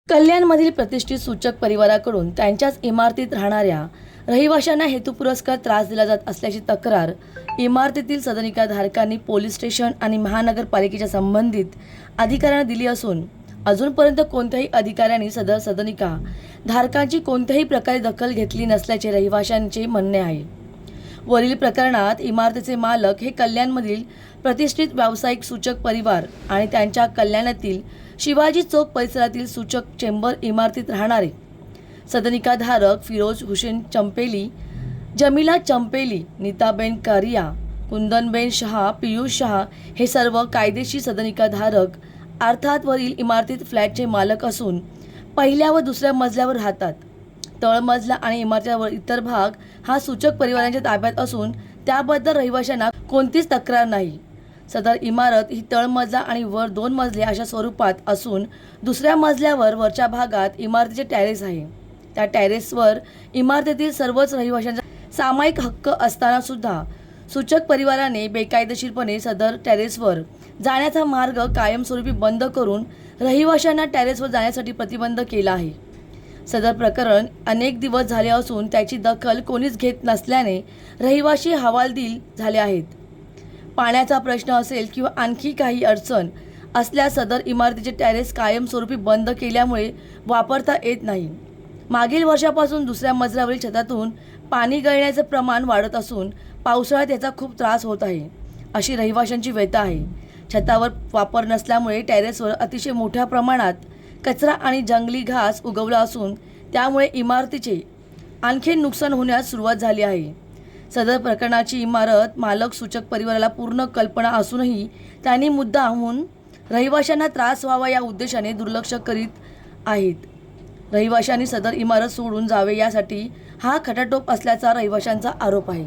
कल्याणमधील प्रतिष्ठित सूचक परिवाराकडून त्यांच्याच इमारतीत राहणाऱ्या रहिवाशांना हेतुपुरस्सर त्रास दिला जात असल्याची तक्रार इमारतीतील सदनिकाधारकांनी पोलीस स्टेशन आणि महानगरपालिकेच्या संबंधित अधिकाऱ्यांना दिली असून अजूनपर्यंत कोणत्याही अधिकाऱ्यांनी सदर सदनिका धारकांची कोणत्याही प्रकारे दखल घेतली नसल्याचे रहिवाशांचे म्हणणे आहे। वरील प्रकरणात इमारतीचे मालक हे कल्याणमधील प्रतिष्ठित व्यावसायिक सूचक परिवार आणि त्यांच्या कल्याणातील शिवाजी चौक परिसरातील सूचक चेंबर इमारतीत राहणारे सदनिकाधारक फिरोज हुसेन चंपेली, जमीला चंपेली, नीताबेन कारिया, कुंदनबेन शहा, पियुष शहा हे सर्व कायदेशीर सदनिकाधारक अर्थात वरील इमारतीत फ्लॅटचे मालक असून पहिल्या व दुसऱ्या मजल्यावर राहतात। तळमजला आणि इमारतीचा इतर भाग हा सूचक परिवारांच्या ताब्यात असून त्याबद्दल रहिवाशांना कोणतीच तक्रार नाही। सदर इमारत ही तळमजला आणि वर 2 मजले अशा स्वरूपात असून दुसऱ्या मजल्यावर वरच्या भागात इमारतीचे टेरेस आहे। त्या टेरेसवर इमारतीतील सर्वच रहिवाशांचा सामायिक हक्क असताना सुद्धा सूचक परिवाराने बेकायदेशीरपणे सदर टेरेसवर जाण्याचा मार्ग कायमस्वरूपी बंद करून रहिवाशांना टेरेसवर जाण्यासाठी प्रतिबंध केला आहे। सदर प्रकरण अनेक दिवस झाले असून त्याची दखल कोणीच घेत नसल्याने रहिवाशी हवालदिल झाले आहेत। पाण्याचा प्रश्न असेल किंवा आणखी काही अडचण असल्यास सदर इमारतीचे टेरेस कायमस्वरूपी बंद केल्यामुळे वापरता येत नाही। मागील वर्षापासून दुसऱ्या मजल्यावरील छतातून पाणी गळण्याचे प्रमाण वाढत असून पावसाळ्यात याचा खूप त्रास होत आहे, अशी रहिवाशांची व्यथा आहे। छतावर वापर नसल्यामुळे टेरेसवर अतिशय मोठ्या प्रमाणात कचरा आणि जंगली घास उगवला असून त्यामुळे इमारतीचे आणखी नुकसान होण्यास सुरुवात झाली आहे। सदर प्रकरणाची इमारत मालक सूचक परिवाराला पूर्ण कल्पना असूनही त्यांनी मुद्दामहून रहिवाशांना त्रास व्हावा या उद्देशाने दुर्लक्ष करीत आहेत। रहिवाशांनी सदर इमारत सोडून जावे यासाठी हा खटाटोप असल्याचा रहिवाशांचा आरोप आहे।